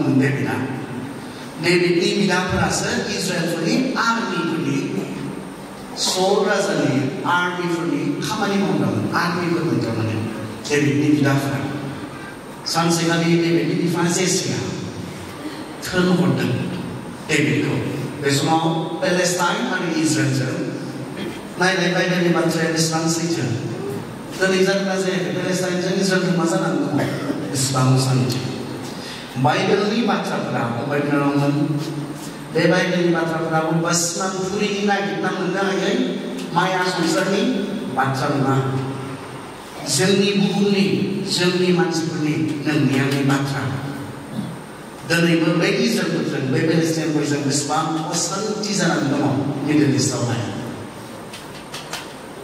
डेभिडा डेभिडनि बिदाफोरासो इजराइलफोरनि आर्मिफोरनि soul राजानि आर्मिफोरनि खामानि मावदोंमोन आर्मिफोरमोन थारमाने डेभिडनि बिदाफोरा सानसेखालि डेभिडनि बिफा जेसिया थोनहरदों डेभिडखौ बे समाव पेलेस्टाइन आरो इजराइलजों नायलाय बायलायनि बाथ्राया बेसेबां सैथो दिनै जादोंना जायाखै पेलेस्टाइनजों इजराइलजों मा जानानै दङ बेसेबां सान्थि बाइबेलनि बाथ्राफोरा फंबायफोरावमोन बे बाइबेलनि बाथ्राफोरा बबेबा सिमांफुरिनि नागिरना मोननो हायै माया संसारनि बाथ्रा नङा जोंनि बुहुमनि जोंनि मानसिफोरनि नोंनि आंनि बाथ्रा दिनैबो बे इजराइलफोरजों बे पेलेस्टाइनफोरजों बेसेबां असान्थि जानानै दङ मिडल इस्टआवहाय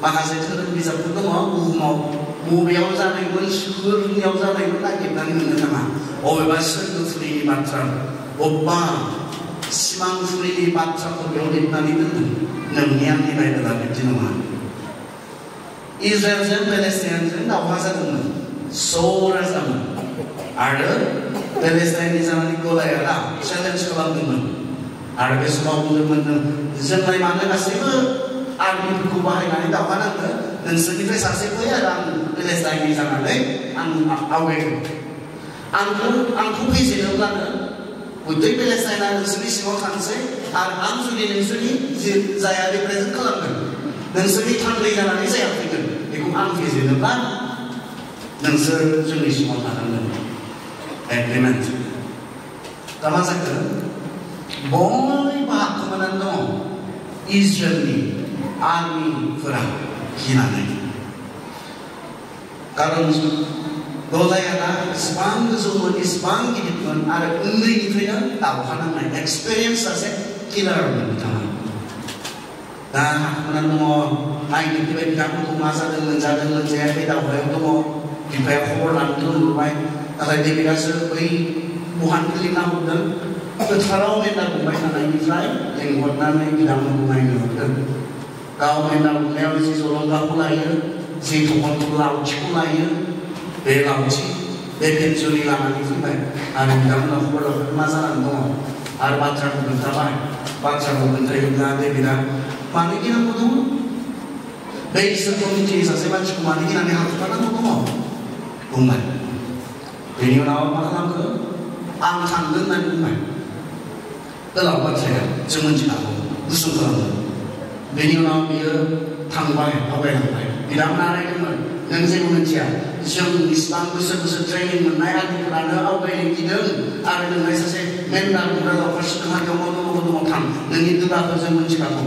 माखासे धोरोम बिजाबफोर दङ बुहुमाव बबेयाव जानायमोन सोरनियाव जानायमोन नागिरनानै मोननो थाङा बबेबा सोरगोफुरिनि बाथ्रा बबेबा सिमांफुरिनि बाथ्राखौ बेयाव लिरनानै दोनदों नोंनि आंनि बाइबेला बिदि नङा इजराइलजों पेलेस्टाइनजों दावहा जादोंमोन सौल राजामोन आरो पेलेस्टाइननि जानानै गलायाला चेलेन्ज खालामदोंमोन आरो बे समाव बुंदोंमोन जोंलाय मानो गासैबो आर्मिफोरखौ बाहायनानै दावहा नांगो नोंसोरनिफ्राय सासे फै आरो आं पेलेस्टाइननि जानानै आं आवगायगोन आंखौ फेजेनोब्लानो बै पेलेस्टाइना नोंसोरनि सिङाव थांसै आरो आं जुदि नोंसोरनि जाया रिप्रेजेन्ट खालामगोन नोंसोरनि थान्दै जानानै जाया फैगोन बेखौ आं फेजेनोब्ला नोंसोर जोंनि सिङाव थानांगोन एग्रिमेन्ट दा मा जाखो बयबो हाबखोमानानै दङ इजराइलनि आर्मिफोरा गिनानै कारन गलायाला इसिबां गोजौमोन इसिबां गिदिरमोन आरो उन्दैनिफ्रायनो दावहा नांनाय एक्सपिरियेन्स सासे किलारमोन बिथाङा दा हाबखोमानानै दङ नायनो फैबाय बिथांमोनखौ मा जादोंमोन जायाखै दावहायाव दङ बिफाया खबर लानो थोनहरबाय नाथाय डेभिडासो बै बहानखौ लिरना हरदों फोथाराव मेन्दा बुंबाय थानायनिफ्राय लेंहरनानै बिथांमोनखौ नायनो हरदों गाव मेन्दा बुंनायाव जि जलंगाखौ लायो जि थखनखौ लावथिखौ लायो बे लावथि बे पेन्सुलि लानानै फैबाय आरो बिथांमोना खबर लाहरदों मा जानानै दङ आरो बाथ्राखौ खोन्थाबाय बाथ्राखौ खोन्थायोब्ला डेभिडा मानो गिनांगौ दङ बे इसोरखौ मिथियै सासे मानसिखौ मानो गिनानै हाबखोमानांगौ दङ बुंबाय बेनि उनाव मा खालामखो आं थांगोन होननानै बुंबाय गोलाव बाथ्राया जों मिथिनांगौ गुसुं खालामदों बेनि उनाव बियो थांबाय आवगायलांबाय बिथांमोना नायदोंमोन नों जेबो मिथिया जों इसिबां बोसोर ट्रेनिं मोननाय आर्मिफोरानो आवगायनो गिदों आरो नोंलाय सासे मेन्दा बुंग्रा लावखारसो हाजोआव मावनांगौ दङ थां नोंनि दुगाखौ जों मिथिखागौ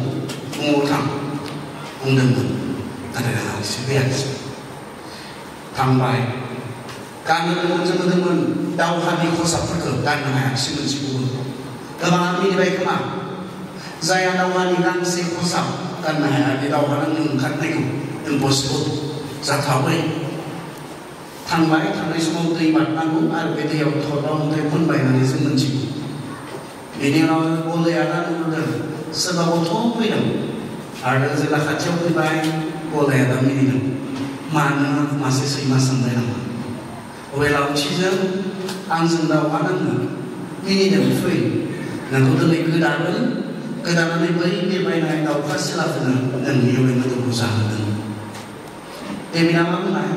न'आव थां बुंदोंमोन नाथाय रावबो फैयाखिसै थांबाय गाननो मोनदोंमोन दावहानि खसाबफोरखौ गाननो हायाखिसै मोनसेखौबो गोबाङा मिनिबाय खोमा जायहा दावहानि गांसे खसाब गाननो हाया बे दावहा नांनो ओंखारनायखौ इम्पसिबल जाथावै थांबाय थांनाय समाव दै बारनांगौ आरो बे दैयाव थरबा अन्थाइ खनबाय होननानै जों मिथिगौ बेनि उनाव गलायाला नुदों सोरबा गथ' फैदों आरो जेब्ला खाथियाव फैबाय गलायाला मिनिदों मानो मासे सैमा सानबाय नामा बबे लावथिजों आंजों दावहा नांनो मिनिदों फै नोंखौ दिनै गोदानानै बै बिरबायनाय दाउखा सिलाफोरनो नोंनि बे मोदोमखौ जाहोदों डेभिडा मा बुंनाय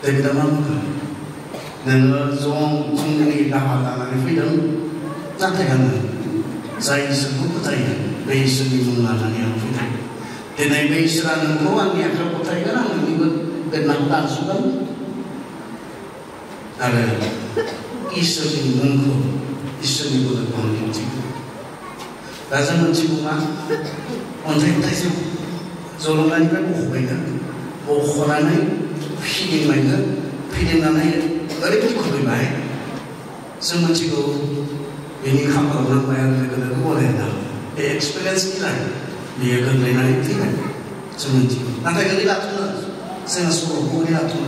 डेभिडा मा बुङो नोङो जोंनि दाहा लानानै फैदों नाथाय आङो जाय इसोरखौ फोथायो बे इसोरनि मुं लानानै आं फैदों दिनै बे इसोरा नोंखौ आंनि आखायाव गथायगोन आं नोंनिबो गोदनाखौ दानस'गोन आरो इसोरनि मुंखौ इसोरनि बोलोखौ आं दिन्थिगोन दा जों मोनथिगौ मा अन्थाइ थाइसे जलंगानिफ्राय बख'बायगोन बख'नानै फिदिंनानै ओरैबायदि खुबैबाय जों मोनथिगौ बेनि खाफालाव नांबाय आरो लोगो लोगो गलाया बे एक्सपिरियेन्स गैलाय बेयो गोग्लैनानै थैबाय जों मोनथिगौ नाथाय गोलैलाथ'नो जोङो सल'खौ गोलैलाथ'नो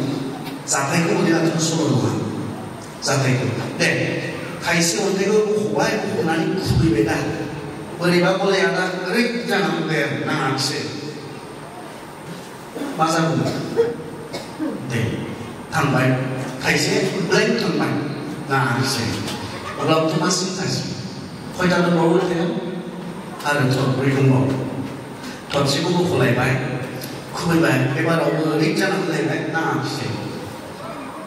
जाथायखौ गोलैलाथ'नो सल' नङा जाथायखौ दे खायसे अन्थाइखौ बख'नानै खुबैबाय दा बोरैबा गलाया दा ओरै जानानै फैबाय आरो नाङाखिसै मा जागौमोन दे थांबाय खायसे ब्लेंक थांबाय नाङाखिसै अब्लाबोथ' मा सिन्थासै खयथा दंबावो थाया आरो थरब्रै दंबावो थरसेखौबो खुलायबाय खुबैबाय एबारावबो ओरै जानानै लायबाय नाङाखिसै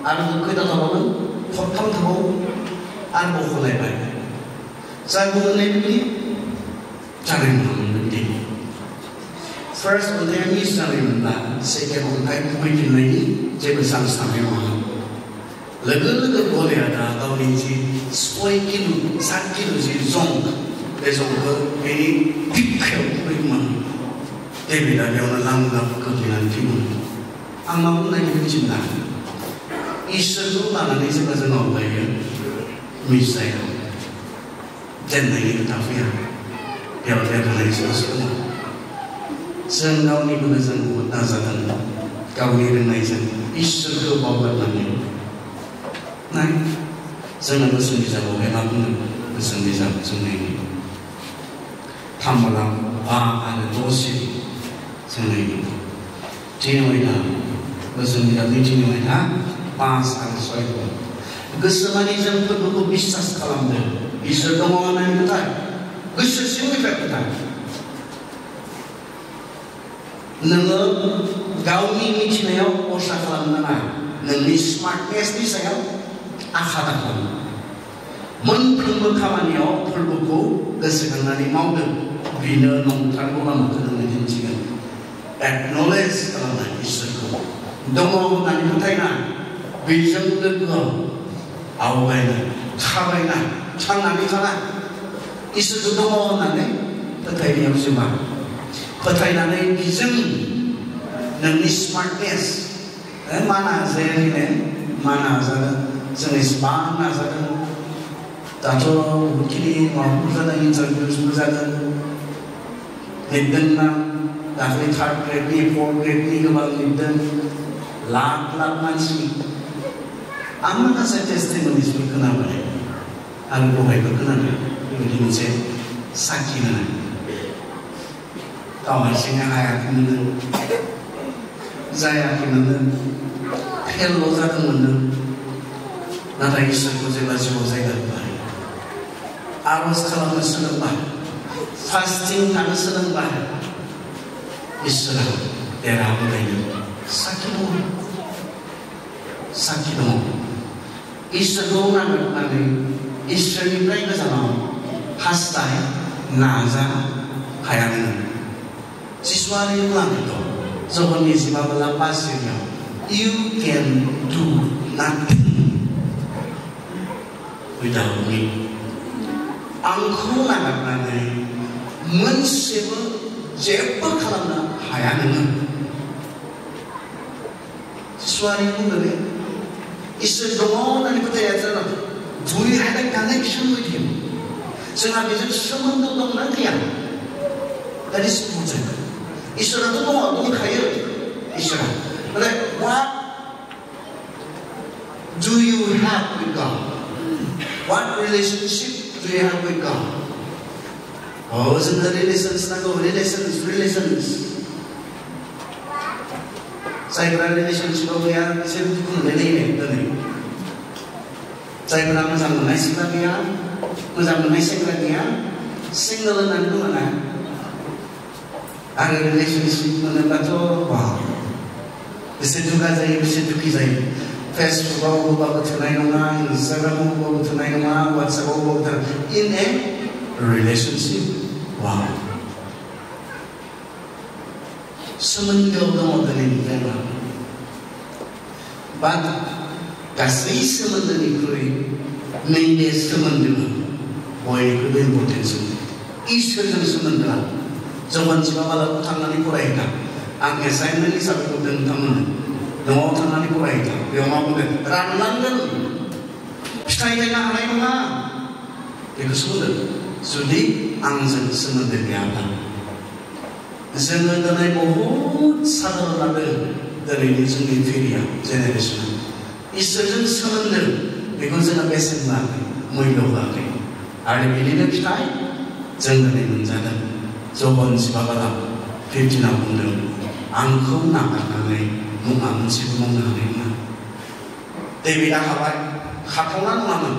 आरो खयथा थाबावगोन खबथाम थाबावो आरोबाव खुलायबाय जायबो मोननाय बिदि जानाय नङामोन बिदि फार्स्ट अन्थाइया मिस जानायमोनब्ला सेकेन्ड अन्थाइ खुबैफिननायनि जेबो चान्स थानाय नङामोन लोगो लोगो गलियादा गावनि जि 6 किल' 7 किल' जि जं बे जंखौ बेनि बिखायाव खुबैयोमोन डेभिडआ बेयावनो लांदां गोग्लैनानै थैयोमोन आं मा बुंनायनि मिथिला इसोरखौ लानानै जेब्ला जों आवगायो मिस जाया जेननायनि खोथा फैया बेयाव देरहानाय सानसे दङ जों गावनि बोलोजों बहुद नाजादों गावनि रोंनायजों इसोरखौ बावगारनानै नाय जोंना बोसोन बिजाबावहाय मा बुङो बोसोन बिजाब जोंनायनि 3 बालाम 5 आरो 6 सिरि जोंनायनि थिनयना बोसोन बिजाबनि थिनयना 5 आरो 6 गोसो मानि जों फोरबोखौ बिश्वास खालामदों इसोर दङ होननानै फोथाय गोसो सिंनिफ्राय फोथाय नोङो गावनि मिथिनायाव आसा खालामनो नाङा नोंनि स्मार्टनेसनि सायाव आखा दा खालाम मोनफ्रोमबो खामानियाव फोरबोखौ गोसोखांनानै मावदों बेनो नंथारगौ लामाखौ नोंनो दिन्थिगोन एक्नलेज खालामनाय इसोरखौ दङ होननानै फोथायनाय बेजों लोगोआव आवगायनाय थाबायनाय थांनानै थानाय इसोरखौ दङ होननानै फोथायनायाव जोबा फोथायनानै बिजों नोंनि स्मार्टनेस मा नाजायाखैनो मा नाजादों जों एसेबां नाजादों दाथ' बहुदखिनि माबाफोर जादों इन्टारभिउसबो जादों लिरदों ना दाख्लै 3rd ग्रेडनि 4th ग्रेडनि गोबां लिरदों लाख लाख मानसि आं माखासे टेस्टिमनिसबो खोनाबाय आं बहायबो खोनादों बेबायदि मोनसे साखि होनाय गाव हारसिङै हायाखैमोन जायाखैमोन फेलल' जादोंमोन नाथाय इसोरखौ जेब्ला जिउआव जायगा होबाय आरज खालामनो सोलोंबाय फास्टिं थानो सोलोंबाय इसोरा देरहाबोनायनि साखि दङ इसोरखौ नागिरनानै इसोरनिफ्राय गोजानाव हास्थाय नाजा हायाखैमोन जिसुआरि बुंलांदों जहननि 15:5 you can do nothing without me आंखौ नागारनानै मोनसेबो जेबो खालामनो हाया नोङो जिसुआरि बुंदों इसोर दङ होननानै फोथाया जोंना do you have a connection with him जोंहा बेजों सोमोन्दो दंना गैया that is important इसोराथ' दंखायो इसोरा माने what do you have with God what relationship do you have with God जोंनो relations नांगौ relations जायफोरा relationshipआव गैया बिसोर दुखु मोनलायलायो दिनै जायफोरा मोजां मोननाय सिख्ला गैया मोजां मोननाय सेंग्रा गैया सिंगल होननानै बुङो ना आरो रिलेशनशिप मोनोब्लाथ' बेसे दुगा जायो बेसे दुखि जायो फेसबुकआव होबाबो थोनाय नङा इन्स्टाग्रामाव होबाबो थोनाय नङा वाट्सएपआव होबाबो थोनाय इन ए रिलेशनशिप सोमोन्दोआव दङ दिनैनिफ्राय बाट गासै सोमोन्दोनिख्रुइ नैबे सोमोन्दोआ बयनिख्रुइबो इम्पर्टेन्टसिन इसोरजों सोमोन्दोआ जौगान 15 थांनानै फरायहैथा आं एसाइनमेन्ट हिसाबै बुंदों नोंथांमोननो न'आव थांनानै फरायहैथा बेयाव मा बुंदों रानलांगोन फिथाइ थायनो हानाय नङा बेखौसो बुंदों जुदि आंजों सोमोन्दो गैयाब्ला जोङो दिनै बहुद साधारन लादों दिनैनि जोंनि फिरिया जेनेरेसना इसोरजों सोमोन्दो बेखौ जोङो बेसेन होआखै मैल्य होआखै आरो बेनिनो फिथाइ जों दिनै मोनजादों जौगान 15:15 बुंदों आंखौ नागारनानै मुङा मोनसेबो मावनो हानाय नङा डेभिडआ हाबाय हाथावना नङामोन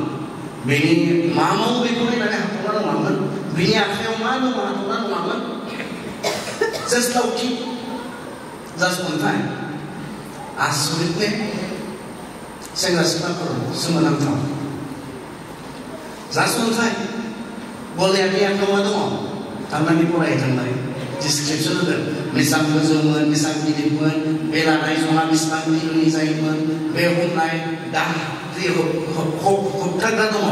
बेनि मा मावो बेखौ नायनानै हाथावना नङामोन बेनि आखायाव मा दङ हाथावना नङामोन जास्ट लावथि जास्ट अन्थाइ आसरितने सेंग्रा सिख्लाफोर सोमोनांथाव जास्ट अन्थाइ गलियानि आखायाव मा दङ थांनानै फरायखांनाय डिसक्रिपसन होदों बेसेबां गोजौमोन बेसेबां गिदिरमोन बे लानाय जङा बेसेबां किल'नि जायोमोन बे हमनाय होबथाग्रा दङ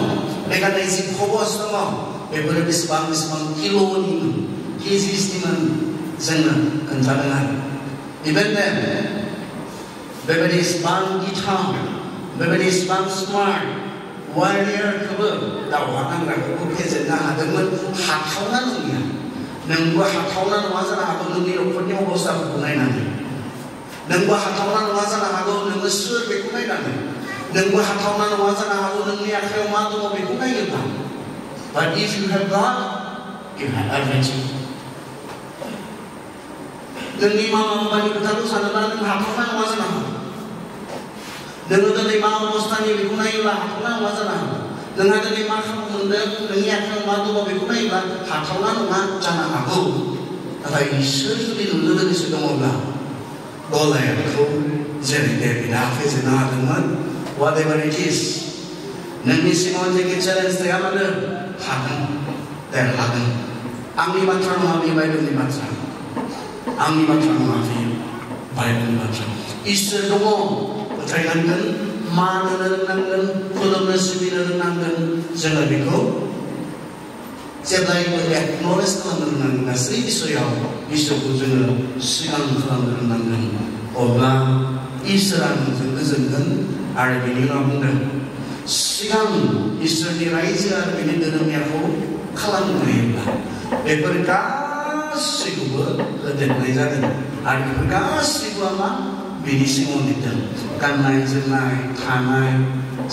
बे गाननाय जि खबस दङ बेफोरो बेसेबां किल'निमोन केजिसनिमोन जोंनो खोन्थादों आरो बेबायदिनो बेबायदि इसिबां गिथाव बेबायदि इसिबां स्मार्ट वारियारखौबो दावहा नांग्राखौबो फेजेननो हादोंमोन हाथावना नङा नोंबो हाथावना नङा जानो हागौ नोंनि न'खरनि अबस्थाफोरखौ नायनानै नोंबो हाथावना नङा जानो हागौ नोङो सोर बेखौ नायनानै नोंबो हाथावना नङा जानो हागौ नोंनि आखायाव मा दङ बेखौ नायोब्ला but if you have God you have everything नोंनि मामा बाबानि खोथाखौ सानोब्ला नों हाथावना नङा जानो हागौ नोङो दिनै मा अबस्थानि बेखौ नायोब्ला हाथावना नङा जानो हागौ नोंहा दिनै मा खाबु मोनदों नोंनि आखायाव मा दङ बेखौ नायोब्ला हाथावना नङा जानो हागौ नाथाय इसोर जुदि नोंजों लोगोसे दङब्ला गलायाखौ जेरै डेभिडआ फेजेननो हादोंमोन whatever it is नोंनि सिङाव जेखि चेलेन्ज थाया मानो हागोन देरहागोन आंनि बाथ्रा नङा बे बाइबेलनि बाथ्रा आंनि बाथ्रा नङा बे बाइबेलनि बाथ्रा इसोर दङ फोथायनांगोन मान होनो रोंनांगोन खुलुमनो सिबिनो रोंनांगोन जोङो बेखौ जेब्लायबो एक्न'लेज खालामनो रोंनांगोन गासै बिसयाव इसोरखौ जोङो सिगां खालामनो रोंनांगोन अब्ला इसोरा नोंजों गोजोनगोन आरो बेनि उनाव बुंदों सिगां इसोरनि रायजो आरो बेनि धोरोमियाखौ खालामनो हायोब्ला बेफोर गासैखौबो होदेरनाय जादों आरो बेफोर गासैबो मा बेनि सिङाव लिरदों गाननाय जोमनाय थानाय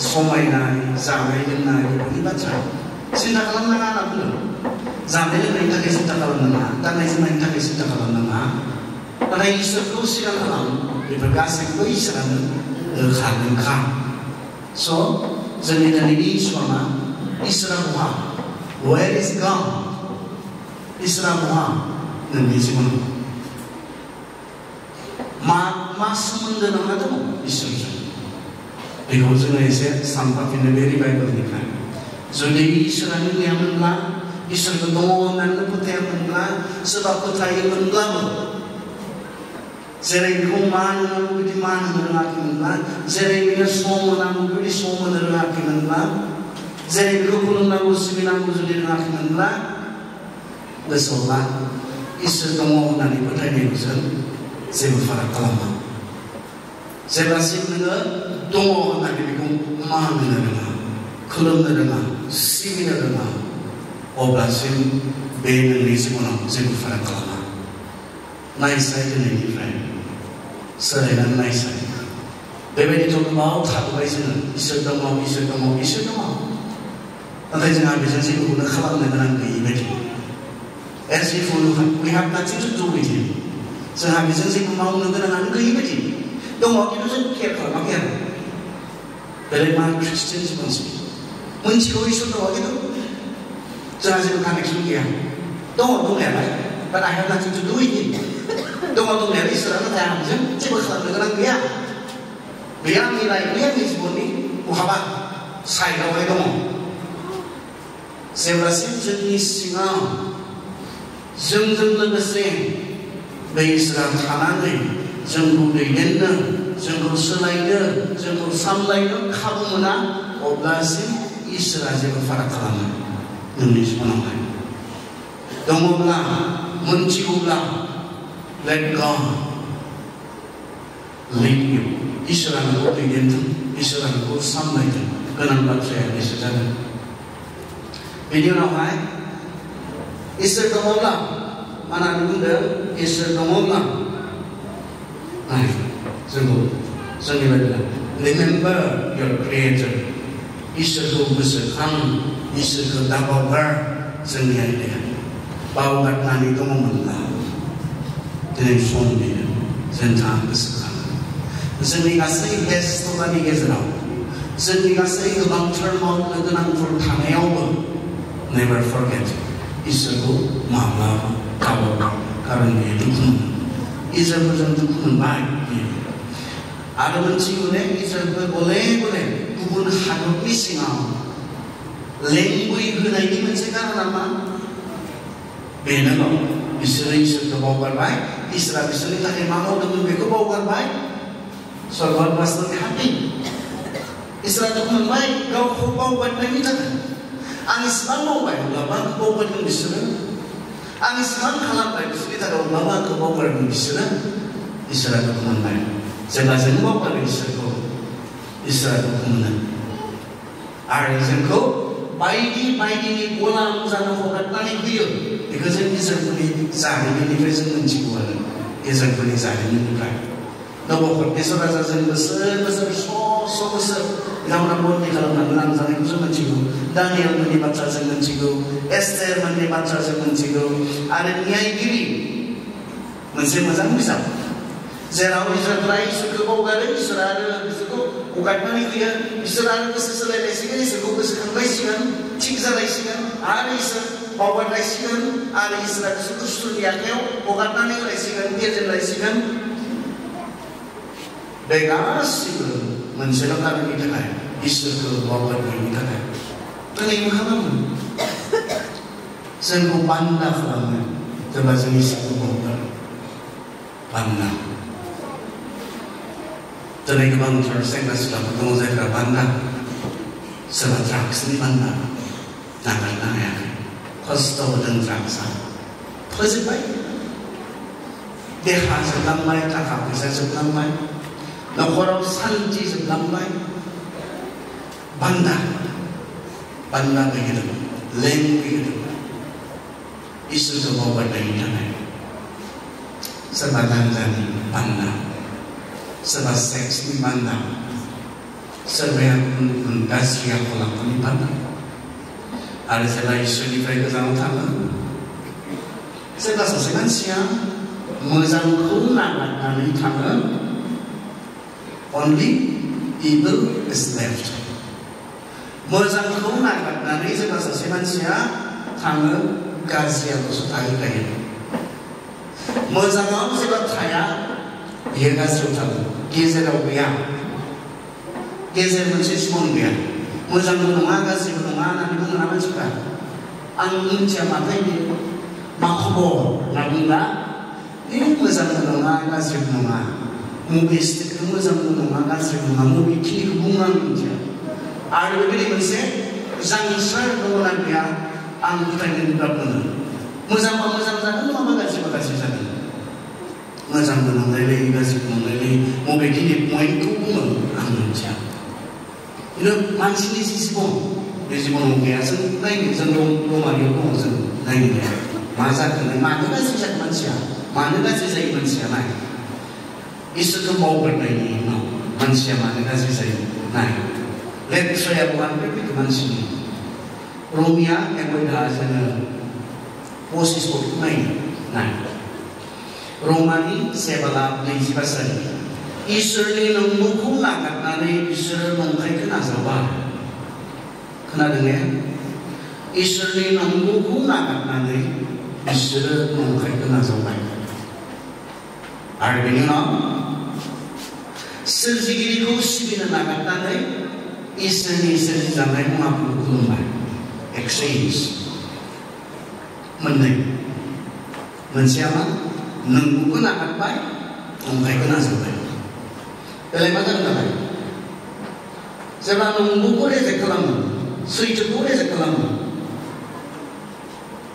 समायनाय जानाय लोंनाय बेफोरनि बाथ्रा सिन्था खालामनाङा होनना बुंदों जानाय लोंनायनि थाखाय सिन्था खालामनाङा गाननाय जोमनायनि थाखाय सिन्था खालामनाङा नाथाय इसोरखौ सिगां खालाम बेफोर गासैखौबो इसोरानो होखादोंखा स' जोंनि दिनैनि इसोरा इसोरा बहा where is God इसोरा बहा नोंनि जिबनाव मा सोमोन्दो नोंहा दङ इसोरजों बेखौ जोङो एसे सानफाफिननो बे रिभाइभेलनिफ्राय जुदि इसोरानो गैयामोनब्ला इसोरखौ दङ होननानै फोथायामोनब्ला सोरबा फोथायोमोनब्लाबो जेरै बेखौ मान होनांगौ बिदि मान होनो रोङाखैमोनब्ला जेरै बेनो सम होनांगौ बिदि सम होनो रोङाखैमोनब्ला जेरै बेखौ खुलुमनांगौ सिबिनांगौ जुदि रोङाखैमोनब्ला गोसोआव ला इसोर दङ होननानै फोथायनायखौ जेबो फाराग खालामा जेब्लासिम नोङो दङ होननानै बेखौ मान होनो रोङा खुलुमनो रोङा सिबिनो रोङा अब्लासिम बे नोंनि जिबनाव जेबो फाराग खालामा नायसाय दिनैनिफ्राय सोलायनानै नायसाय बेबायदिथ' गोबाव थाबोबाय जोङो इसोर दङ इसोर दङ इसोर दङ नाथाय जोंहा बेजों जेबोखौनो खालामनो गोनां गैयि बायदि as if we have nothing to do with him जोंहा बेजों जेबो मावनो गोनाङानो गैयि बायदि दङ खिन्थु जों केयार खालामाखै आरो बेलाय मा ख्रिस्टियान जिबनसै मोनथिगौ इसोर दङ खिन्थु जोंहा जेबो कानेक्सन गैया दङ दंनायालाय but I have nothing to do with him दङ दंनायालाय इसोरा नाथाय आंजों जेबो खालामनो गोनां गैया बे आंनि लाइफ बे आंनि जिबननि बहाबा साइडआवहाय दङ जेब्लासिम जोंनि सिङाव जोंजों लोगोसे बे इसोरा थानानै जोंखौ दैदेननो जोंखौ सोलायनो जोंखौ सामलायनो खाबु मोना अब्लासिम इसोरा जेबो फाराग खालामा नोंनि जिबनावहाय दङब्ला मोनथिगौब्ला let God lead you इसोरा नोंखौ दैदेनथों इसोरा नोंखौ सामलायथों गोनां बाथ्राया बेसो जादों बेनि उनावहाय इसोर दङब्ला मा होननानै बुंदों इसोर दङब्ला नाय जोंखौ जोंनि बायदिब्ला remember your creator इसोरखौ गोसोखां इसोरखौ दाबावगार जोंनि आयदाया बावगारनानै दङमोनब्ला दिनै सम बेनो जों गोसोखाङो जोंनि गासै बेस्थ'तानि गेजेराव जोंनि गासै गोबांथार मावनो गोनांफोर थानायावबो never forget इसोरखौ माब्लाबा गाबावा कारन बे दुखु इसोरफोरजों दुखु मोनबाय आरो मोनथिगौ दे इसोरफोर गले गले गुबुन हादरनि सिङाव लेंगुइ होनायनि मोनसे कारना मा बेनोल' बिसोरो इसोरखौ बावगारबाय इसोरा बिसोरनि थाखाय मा मावदोंमोन बेखौ बावगारबाय so God was not happy इसोरा दुखु मोनबाय गावखौ बावगारनायनि थाखाय आं इसेबां मावबाय अब्लाबो आंखौ बावगारदों बिसोरो आं इसेबां खालामबाय बिसोरनि थाखाय अब्लाबो आंखौ बावगारदों बिसोरो इसोरा दुखु मोनबाय जेब्ला जों बावगारो इसोरखौ इसोरा दुखु मोनो आरो जोंखौ बायदि बायदिनि गलाम जानो हगारनानै होयो बेखौ जों इसोरफोरनि जारिमिननिफ्राय जों मिथिगौ आरो इसोरफोरनि जारिमिननिफ्राय नबुकदनेस्वर राजाजों बोसोर बोसोर स' बोसोर बिथांमोना बन्दि खालामनानै लांजानायखौ जों मिथिगौ दानियेलमोननि बाथ्रा जों मिथिगौ एस्तेरमोननि बाथ्रा जों मिथिगौ आरो न्यायगिरि मोनसे मोजां बिजाब जेराव इसोरफोरा इसोरखौ बावगारो इसोरा आरो बिसोरखौ हगारनानै होयो इसोर आरो गोसो सोलायलायसिगोन इसोरखौ गोसोखांलायसिगोन थिग जालायसिगोन आरो इसोर बावगारलायसिगोन आरो इसोरा बिसोरखौ सुथुरनि आखायाव हगारनानै होलायसिगोन गेजेरलायसिगोन बे गासिबो मोनसेल' कारननि थाखाय इसोरखौ बावगारनायनि थाखाय दिनै मा खालामो जोंखौ बान्दा खालामो जेब्ला जों इसोरखौ बावगारो बान्दा दिनै गोबांथार सेंग्रा सिख्लाफोर दङ जायफ्रा बान्दा सोरबा ड्राग्सनि बान्दा नागारनो हायाखै खस्थ' होदों ड्राग्सआ फोजोबबाय देहा जोबलांबाय थाखा फैसा जोबलांबाय न'खराव सान्थि जोबलांबाय बान्दा गैहोदों लें गैहोदों इसोरखौ बावगारनायनि थाखाय सोरबा गान्जानि बान्दा सोरबा सेक्सनि बान्दा सोरबाया गुबुन गुबुन गाज्रि आखल आखुनि बान्दा आरो जेब्ला इसोरनिफ्राय गोजानाव थाङो जेब्ला सासे मानसिया मोजांखौ नागारनानै थाङो only evil is left मोजांखौ नागारनानै जेब्ला सासे मानसिया थाङो गाज्रियाल'सो थाहैखायो मोजाङाव जेब्ला थाया बियो गाज्रियाव थाङो गेजेराव गैया गेजेर मोनसे जिबन गैया मोजांबो नङा गाज्रिबो नङा होननानै बुङोना मानसिफ्रा आं मिथिया माथाय बे मा खबर होनना बुंब्ला बे मोजांबो नङा गाज्रिबो नङा मबे स्टेटखौ मोजांबो नङा गाज्रिबो नङा मबे खिनिखौ बुङो आं मिथिया आरो बेबायदि मोनसे जांसार दङना गैया आं फोथायनो गोब्राब मोनो मोजांबा मोजां जागोन नङाबा गाज्रिबा गाज्रि जागोन मोजांबो नंलायलाय गाज्रिबो नंलायलाय मबेखिनि पइन्टखौ बुङो आं मिथिया खिन्थु मानसिनि जि जिबन बे जिबनाव गैया जों नायनो जों रमारियाव दङ जों नायनो गैया मा जाखो मानो गाज्रि जाखो मानसिया मानो गाज्रि जायो मानसिया नाय इसोरखौ बावगारनायनि उनाव मानसिया मानो गाज्रि जायो नाय लेथ्राया बहानिफ्राय फैखो मानसिनि रमिया एकदा जोङो 25 नायनो नाय रमानि 7:25 इसोरनि नंगौखौ नागारनानै बिसोरो नंखायखौ नाजावबाय खोनादों ने इसोरनि नंगौखौ नागारनानै बिसोरो नंखायखौ नाजावबाय आरो बेनि उनाव सोरजिगिरिखौ सिबिनो नागारनानै इसोरनि सोरजिजानाय मुवाफोरखौ खुलुमबाय एक्सचेन्ज मोननै मोनसेया मा नंगौखौ नागारबाय नंखायखौ नाजावबाय बेलाय मा जागोन नालाय जेब्ला नंगौखौ रेजेक्ट खालामो सैथोखौ रेजेक्ट खालामो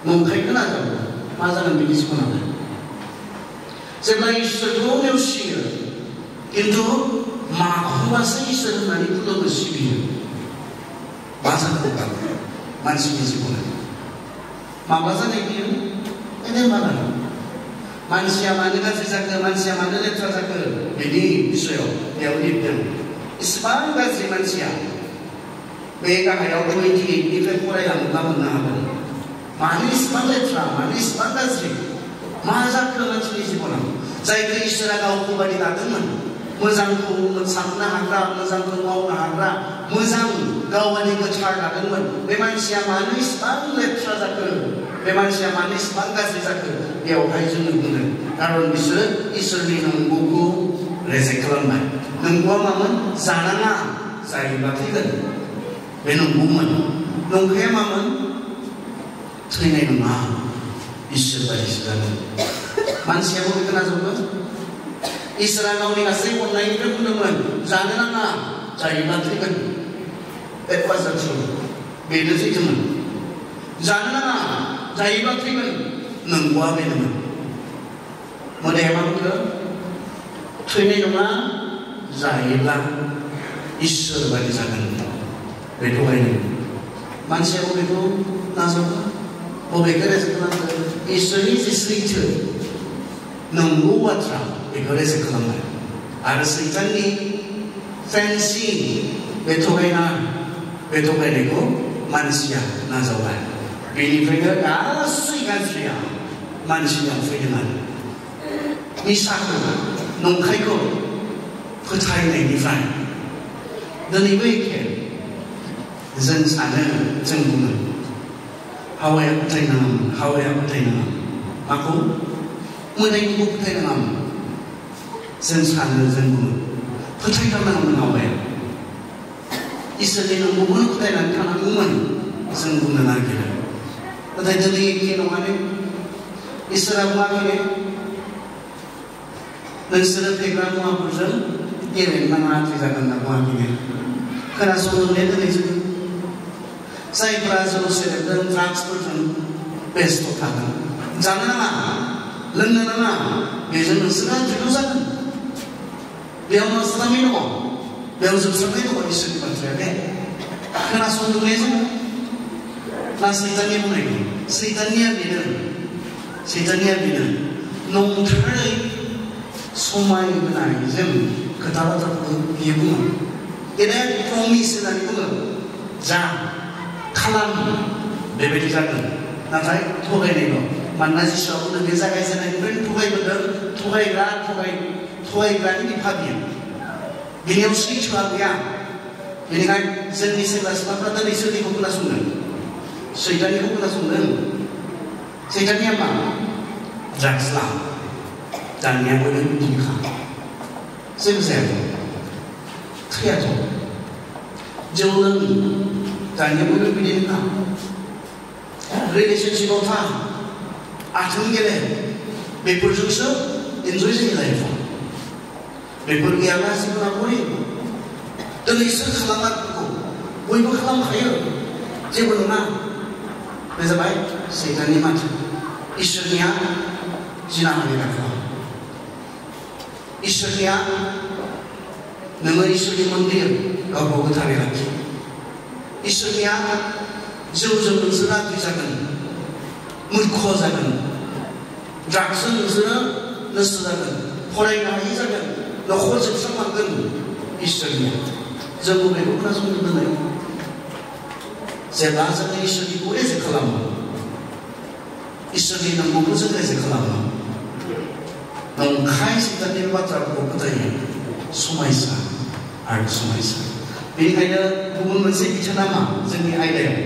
नंखायखौ नाजावो मा जागोन बिनि जिबनालाय जेब्ला इसोरखौ नेवसियो खिन्थु माखौबासो इसोर होननानै खुलुमो सिबियो मा जागोन मानसिनि जिबना माबा जानाय बियो एने मा जागोन मानसिया मानो गाज्रि जाखो मानसिया मानो लेथ्रा जाखो बेनि बिसयाव बेयाव लिरदों इसेबां गाज्रि मानसिया बे गाहायाव 28निफ्राय फरायलाङोब्ला मोननो हागोन मानो इसेबां लेथ्रा मानो इसेबां गाज्रि मा जाखो मानसिनि जिबनाव जायखौ इसोरा गावखौ बायदि दादोंमोन मोजांखौ साननो हाग्रा मोजांखौ मावनो हाग्रा मोजां गावनि गोथार लादोंमोन बे मानसिया मानो इसेबां लेथ्रा जाखो बे मानसिया मानो इसेबां गाज्रि जाखो बेवहाय जोङो बुङो खारन बिसोरो इसोरनि नंगौखौ रेजेक्ट खालामबाय नंगौआ मामोन जानाङा जायोब्ला थैगोन बे नंगौमोन नंखाया मामोन थैनाय नङा इसोर बायदिसो जागोन मानसियाबो बेखौ नाजावो इसोरा गावनि गासै अननायनिफ्राय बुंदोंमोन जानो नाङा जायोब्ला थैगोन That was the truth. बेनो सैथोमोन जानो नाङा जायोब्ला थैगोन नंगौआ बेनोमोन मोदाया मा बुंखो थैनाय नङा जायोब्ला इसोर बायदि जागोन बे थगायनाय मानसिया बबेखौ नाजावो बबेखौ रेजेक्ट खालामो इसोरनि जे सैथो नंगौ बाथ्रा बेखौ रेजेक्ट खालामबाय आरो सैताननि फेन्सि बे थगायनायखौ मानसिया नाजावबाय बेनिफ्रायनो गासै गाज्रिया मानसिनाव फैदों आरो निसाखौ नंखायखौ फोथायनायनिफ्राय दिनैबो एखे जों सानो जों बुङो हावाया फोथायनाङामोन माखौ मोदायखौबो फोथायनाङामोन जों सानो जों बुङो फोथायथारनांगौमोन हावाया इसोरनि नंगौखौनो फोथायनानै थानांगौमोन जों बुंनो नागिरो नाथाय दिनै एखे नङाने इसोरा बुङाखैने नोंसोरो फेग्रा मुवाफोरजों गेलेनो नाङा थैजागोन होनना बुङाखैने खोनासंनो दिनै जोङो जायफोरा जौ सेरेबजों ड्राग्सफोरजों बेस्थ' थागोन जानो नाङा लोंनो नाङा बेजों नोंसोरा जिउ जागोन बेयाव नस्रामि दङ बेयाव जोबस्रांनाय दङ इसोरनि बाथ्राया बे खोनासंदोंने जोङो ना सैताननि बुंनायखौ सैताननिया बेनो नंथारै समायहोनायजों खोथा बाथ्राखौ बियो बुङो गेदेर प्रमिस होननानै बुङो जा खालाम बेबायदि जागोन नाथाय थगायनायल' मानोना जिसुआ बुंदों बे जागायजेननायनिफ्रायनो थगायबोदों थगायग्रानि बिफा बियो बेनियाव सैथोआ गैया बेनिखायनो जोंनि सेंग्रा सिख्लाफ्रा दिनै सोरनिखौ खोनासंदों सैताननिखौ खोनासंदों सैताननिया मा ड्राग्स ला दानिया बयबो बिदिनोखा जेबो जायाथ' थैयाथ' जौ लों दानिया बयबो बिदिनोखा रिलेशनशिपआव था आथोन गेले बेफोरजोंसो इन्जय जायो लाइफआव बेफोर गैयाब्ला जिबना बोरै दिनै सोर खालामा बेफोरखौ बयबो खालामखायो जेबो नङा बे जाबाय सैताननि माथो इसोरनिया जिनाहारि दाखालाम इसोरनिया नोङो इसोरनि मन्दिर गावखौ गोथारै लाखि इसोरनिया जौजों नोंसोर गाज्रि जागोन मूर्ख जागोन ड्राग्सजों नोंसोरो नस्थ' जागोन फरायनो हायि जागोन न'खर जोबस्रांलांगोन इसोरनिया जों बबेखौ खोनासंनो दोनै जेब्ला जोङो इसोरनिखौ रेजेक्ट खालामो इसोरनि नंगौखौ जों रेजेक्ट खालामो नंखाय सैताननि बाथ्राफोरखौ फोथायो समायसा बेनिखायनो गुबुन मोनसे बिथोना मा जोंनि आयदायाव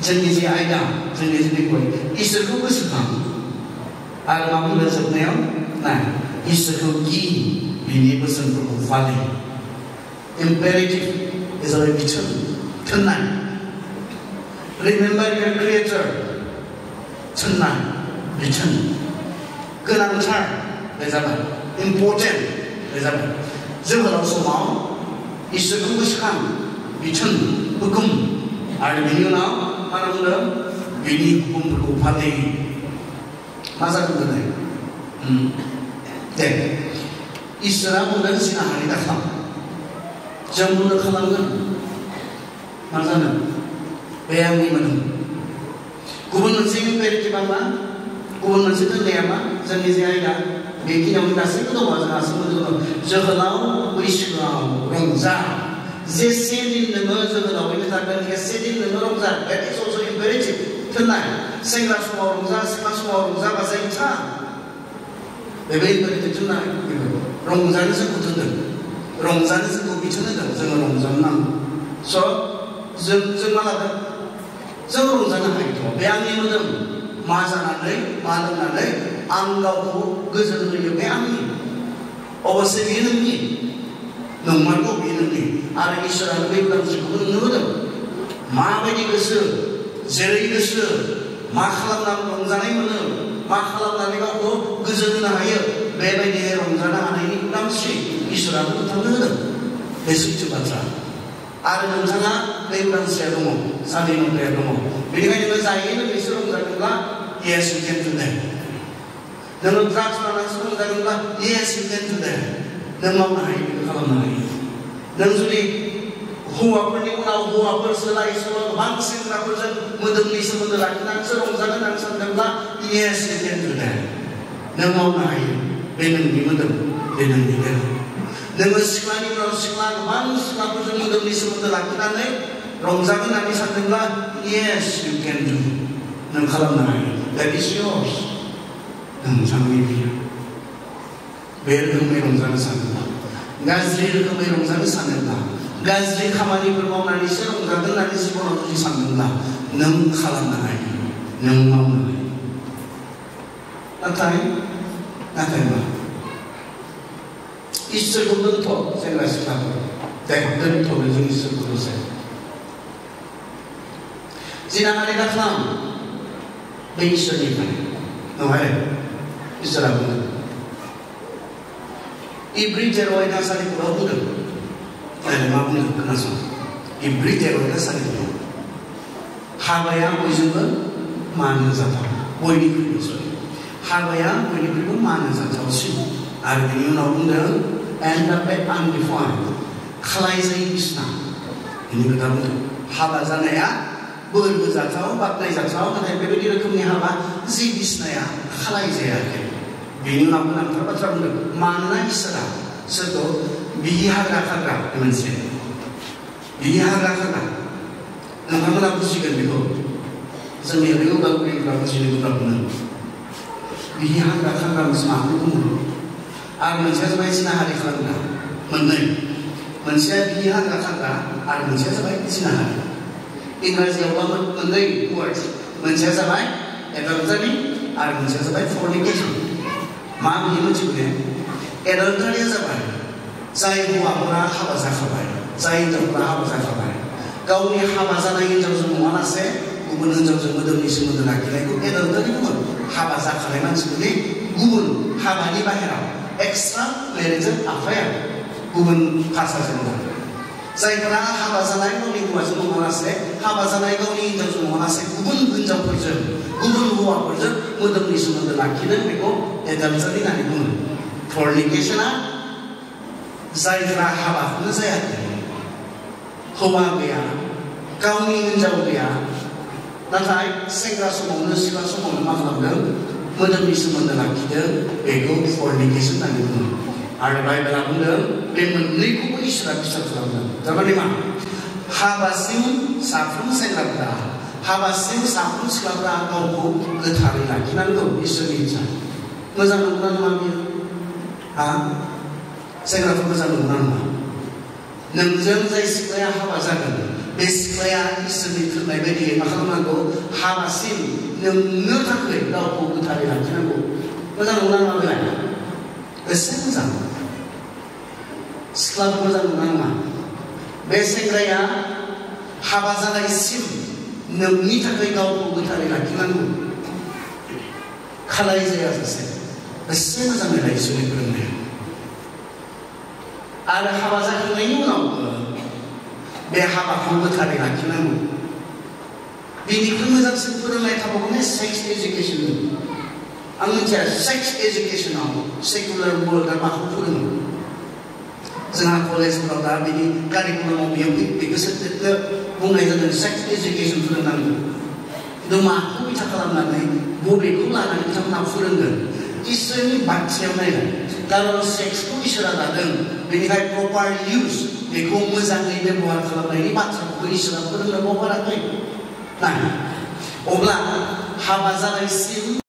जोंनि जे आयदा जोंनि जे बिखय इसोरखौ गोसोखां आरो मा बुंदों जोबनायाव नाय इसोरखौ गि बिनि बोसोनफोरखौ फालि इम्पेरेटिभ जाबाय बिथोन थोननाय रिमेम्बार योर क्रिएटर थोननाय बिथोन गोनांथार बे जाबाय इम्पर्टेन्ट बे जाबाय जोहोलाव समाव इसोरखौ गोसोखां बिथोन हुकुम आरो बिनि उनाव मा बुंदों बिनि हुकुमफोरखौ फालि मा जागोन दिनै दे इसोरा बुंदों जिनाहारि दाखालाम जों बुंनो खालामगोन मा जानो बे आंनि मोदोम गुबुन मोनसे इम्पेरेटिभा मा गुबुन मोनसे दोननाया मा जोंनि जे आयदा बेखिनियावनो गासैबो दङ जोंहा सोमोन्दो दङ जोहोलाव बैसोआव रंजा जेसे दिन नोङो जोहोलावैनो थागोन एसे दिन नोङो रंजा that is also imperative थोननाय सेंग्रा समाव रंजा सिख्ला समाव रंजा बाजायै था बेबो imperative थोननाय रंजानो जोंखौ थोनदों रंजानो जोंखौ बिथोन होदों जोङो रंजानो नांगौ जों मा लादों जों रंजानो हायोथ' बे आंनि मोदोम मा जानानै मा लोंनानै आं गावखौ गोजोन होयो बे आंनि अबसे बेयो नोंनि नंमारगौ बेयो नोंनि आरो इसोरानो बे उदांस्रिखौबो नोंनो होदों माबायदि गोसो जेरै गोसो मा खालामनानै रंजानाय मोनो मा खालामनानै गावखौ गोजोन होनो हायो बेबायदि रंजानो हानायनि उदांस्रि इसोराबो नोंथांनो होदों बे सैथो बाथ्रा आरो नोंथाङा बे उदांस्रिया दङ स्वाधीनताया दङ बेनिखायनो नोङो जायै लोङैसो रंजादोंब्ला yes you can do that नोङो ड्राग्स लानानैसो रंजादोंब्ला yes you can do that नों मावनो हायो बेखौ खालामनो हायो नों जुदि हौवाफोरनि उनाव हौवाफोर सोलाय सोल' गोबां सेंग्राफोरजों मोदोमनि सोमोन्दो लाखिनानैसो रंजानो होननानै सानदोंब्ला yes you can do that नों मावनो हायो बे नोंनि मोदोम बे नोंनि देहा नोङो सिख्लानि उनाव सिख्ला गोबां सिख्लाफोरजों मोदोमनि सोमोन्दो लाखिनानै रंजागोन होननानै सानदोंब्ला yes you can do नों खालामनो हायो that is yours नोंथांनि बियो बे रोखोमै रंजानो सानोब्ला गाज्रि रोखोमै रंजानो सानोब्ला गाज्रि खामानिफोर मावनानैसो रंजागोन होननानै जिबनाव जुदि सानदोंब्ला नों खालामनो हायो नों मावनो हायो नाथाय मा इसोरखौ दोनथ' सेंग्रा सिख्लाफोर दे दोनथ'नो जों इसोरखौ दसे जिनाहारि दा खालाम बे इसोरनिफ्राय नङा इसोरा बुंदों इब्रि 0:4 बुंदों मा बुंदों खोनासं इब्रि 0:4 हाबाया बयजोंबो मान होजाथाव बयनिख्रुइबो हाबाया बयनिख्रुइबो मान होजाथावसिन आरो बेनि उनाव बुंदों and the bed undefiled खालायजायै बिसना बेनि खोथा बुंदों हाबा जानाया बोर होजाथाव बाख्नायजाथाव नाथाय बेबायदि रोखोमनि हाबा जि बिसनाया खालायजायाखै बेनि उनाव गोनांथार बाथ्रा बुंदों मानोना इसोरा सोरखौ बिहि हाग्रा खाग्रा मोनसे बिहि हाग्रा खाग्रा नोंथांमोना बुजिगोन बेखौ जोंनि बे उदालगुरिफ्रा बुजिनो गोब्राब मोनो बिहि हाग्रा खाग्रा मोनसे माखौ बुङो आरो मोनसेया जाबाय जिनाहारि खालामग्रा मोननै मोनसेया बिहि हाग्रा खाग्रा आरो मोनसेया जाबाय जिनाहारि इंराजियावबा मोननै वर्ड मोनसेया जाबाय एडल्टारि आरो मोनसेया जाबाय फर्निकेशन मा बियो मोनथिगौ ने एडल्टारिया जाबाय जाय हौवाफोरा हाबा जाखाबाय जाय हिनजावफोरा हाबा जाखाबाय गावनि हाबा जानाय हिनजावजों नङालासे गुबुन हिनजावजों मोदोमनि सोमोन्दो लाखिनायखौ एडल्टारि बुङो हाबा जाखानाय मानसिफोरनि गुबुन हाबानि बाहेराव एक्सट्रा मेरेजन आफाया गुबुन भाषाजों दं जायफोरा हाबा जानाय गावनि हौवाजों नङालासे हाबा जानाय गावनि हिनजावजों नङालासे गुबुन हिनजावफोरजों गुबुन हौवाफोरजों मोदोमनि सोमोन्दो लाखिदों बेखौ एडल्टारि होननानै बुङो फर्निकेशना जायफोरा हाबाखौनो जायाखै हौवा गैया गावनि हिनजाव गैया नाथाय सेंग्रा समावनो सिख्ला समावनो मा खालामदों मोदोमनि सोमोन्दो लाखिदों बेखौ फर्निकेशन होननानै बुङो आरो बाइबेला बुंदों बे मोननैखौबो इसोरा बिसार खालामदों थारमाने मा हाबासिम साफ्रोम सेंग्राफोरा हाबासिम साफ्रोम सिख्लाफोरा गावखौ गोथारै लाखिनांगौ इसोरनि इच्छा मोजां नंगौना नङा बियो सेंग्राफोर मोजां नंगौना नङा नोंजों जाय सिख्लाया हाबा जागोन बे सिख्लाया इसोरनि थोननाय बायदियै मा खालामनांगौ हाबासिम नोंनो थाखाय गावखौ गोथारै लाखिनांगौ मोजां नंगौना नङा बेलाय एसे मोजां सिख्लाफोर मोजां नंगौना नङा बे सेंग्राया हाबा जानायसिम नोंनि थाखाय गावखौ गोथारै लाखिनांगौ खालाय जायाजासे एसे मोजाङै लाय इसोरनि फोरोंनाया आरो हाबा जाखांनायनि उनावबो बे हाबाखौ गोथारै लाखिनांगौ बेनिख्रुइ मोजांसिन फोरोंनाय थाबावगोन सेक्स एजुकेशन आं मिथिया सेक्स एजुकेशनाव सेकुलार वर्ल्डआ माखौ फोरोङो जोंहा कलेजफोराव दा बिनि कारिकुलामाव बेखौसो बुंनाय जादों सेक्स एजुकेशन फोरोंनांगौ खिन्थु माखौ बिथा खालामनानै बबेखौ लानानै बिथांमोनहा फोरोंगोन इसोरनि बाथ्रायाव नायगोन कारन सेक्सखौ इसोरा दादों बेनिखाय प्रपार इउज बेखौ मोजाङै बेबहार खालामनायनि बाथ्राखौबो इसोरा फोरोंनो बावगाराखै ना अब्ला हाबा जानायसिम